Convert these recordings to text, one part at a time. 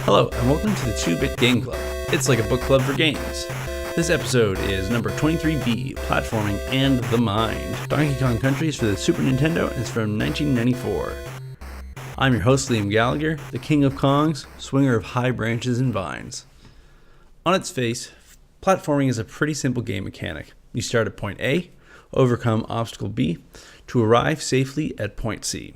Hello, and welcome to the 2-Bit Game Club. It's like a book club for games. This episode is number 23B, Platforming and the Mind. Donkey Kong Country is for the Super Nintendo and it's from 1994. I'm your host, Liam Gallagher, the king of Kongs, swinger of high branches and vines. On its face, platforming is a pretty simple game mechanic. You start at point A, overcome obstacle B, to arrive safely at point C.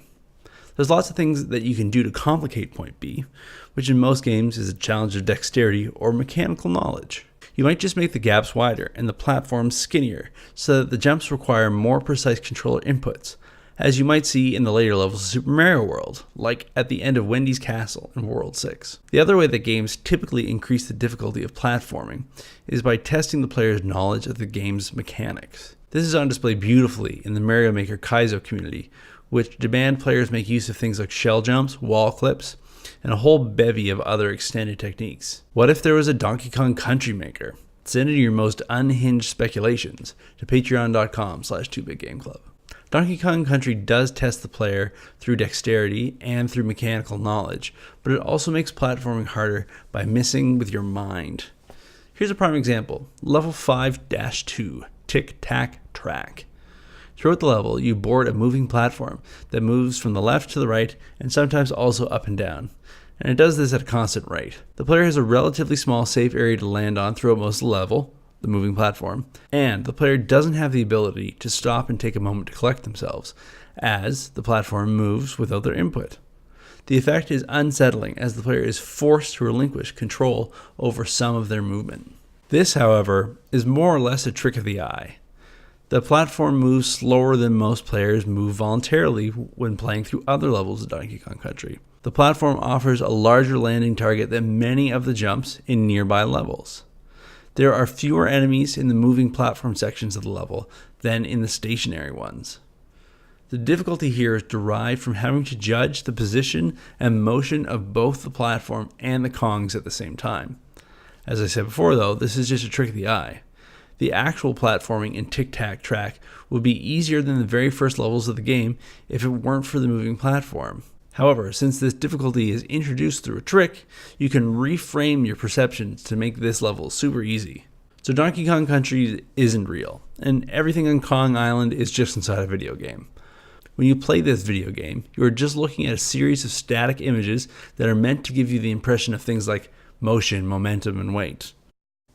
There's lots of things that you can do to complicate point B, which in most games is a challenge of dexterity or mechanical knowledge. You might just make the gaps wider and the platforms skinnier so that the jumps require more precise controller inputs, as you might see in the later levels of Super Mario World, like at the end of Wendy's Castle in World 6. The other way that games typically increase the difficulty of platforming is by testing the player's knowledge of the game's mechanics. This is on display beautifully in the Mario Maker Kaizo community, which demand players make use of things like shell jumps, wall clips, and a whole bevy of other extended techniques. What if there was a Donkey Kong Country Maker? Send in your most unhinged speculations to patreon.com/2bitgameclub. Donkey Kong Country does test the player through dexterity and through mechanical knowledge, but it also makes platforming harder by messing with your mind. Here's a prime example. Level 5-2, Tic Tac Track. Throughout the level, you board a moving platform that moves from the left to the right and sometimes also up and down, and it does this at a constant rate. The player has a relatively small safe area to land on throughout most of the level, the moving platform, and the player doesn't have the ability to stop and take a moment to collect themselves, as the platform moves without their input. The effect is unsettling as the player is forced to relinquish control over some of their movement. This, however, is more or less a trick of the eye. The platform moves slower than most players move voluntarily when playing through other levels of Donkey Kong Country. The platform offers a larger landing target than many of the jumps in nearby levels. There are fewer enemies in the moving platform sections of the level than in the stationary ones. The difficulty here is derived from having to judge the position and motion of both the platform and the Kongs at the same time. As I said before though, this is just a trick of the eye. The actual platforming in Tic Tac Track would be easier than the very first levels of the game if it weren't for the moving platform. However, since this difficulty is introduced through a trick, you can reframe your perceptions to make this level super easy. So Donkey Kong Country isn't real, and everything on Kong Island is just inside a video game. When you play this video game, you are just looking at a series of static images that are meant to give you the impression of things like motion, momentum, and weight.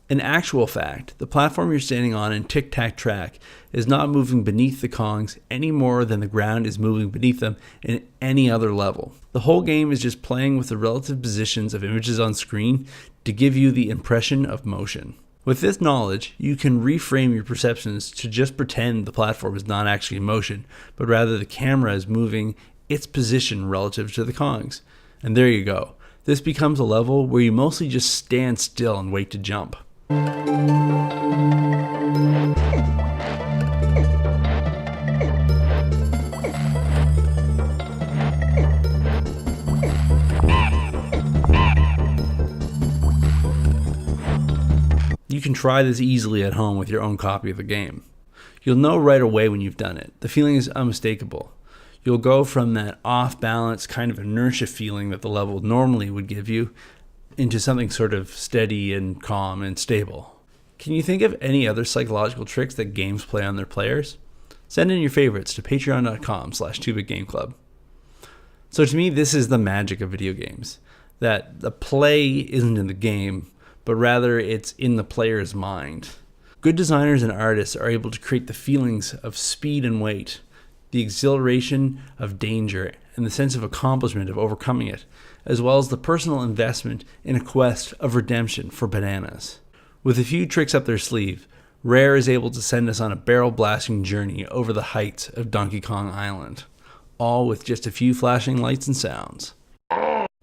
In actual fact, the platform you're standing on in Tic Tac Track is not moving beneath the Kongs any more than the ground is moving beneath them in any other level. The whole game is just playing with the relative positions of images on screen to give you the impression of motion. With this knowledge, you can reframe your perceptions to just pretend the platform is not actually in motion, but rather the camera is moving its position relative to the Kongs. And there you go. This becomes a level where you mostly just stand still and wait to jump. You can try this easily at home with your own copy of the game. You'll know right away when you've done it. The feeling is unmistakable. You'll go from that off-balance kind of inertia feeling that the level normally would give you into something sort of steady and calm and stable. Can you think of any other psychological tricks that games play on their players? Send in your favorites to patreon.com/2bitgameclub. So to me, this is the magic of video games, that the play isn't in the game, but rather it's in the player's mind. Good designers and artists are able to create the feelings of speed and weight, the exhilaration of danger, and the sense of accomplishment of overcoming it, as well as the personal investment in a quest of redemption for bananas. With a few tricks up their sleeve, Rare is able to send us on a barrel-blasting journey over the heights of Donkey Kong Island, all with just a few flashing lights and sounds.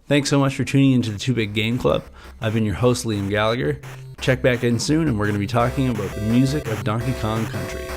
Thanks so much for tuning into the 2-Bit Game Club. I've been your host, Liam Gallagher. Check back in soon, and we're going to be talking about the music of Donkey Kong Country.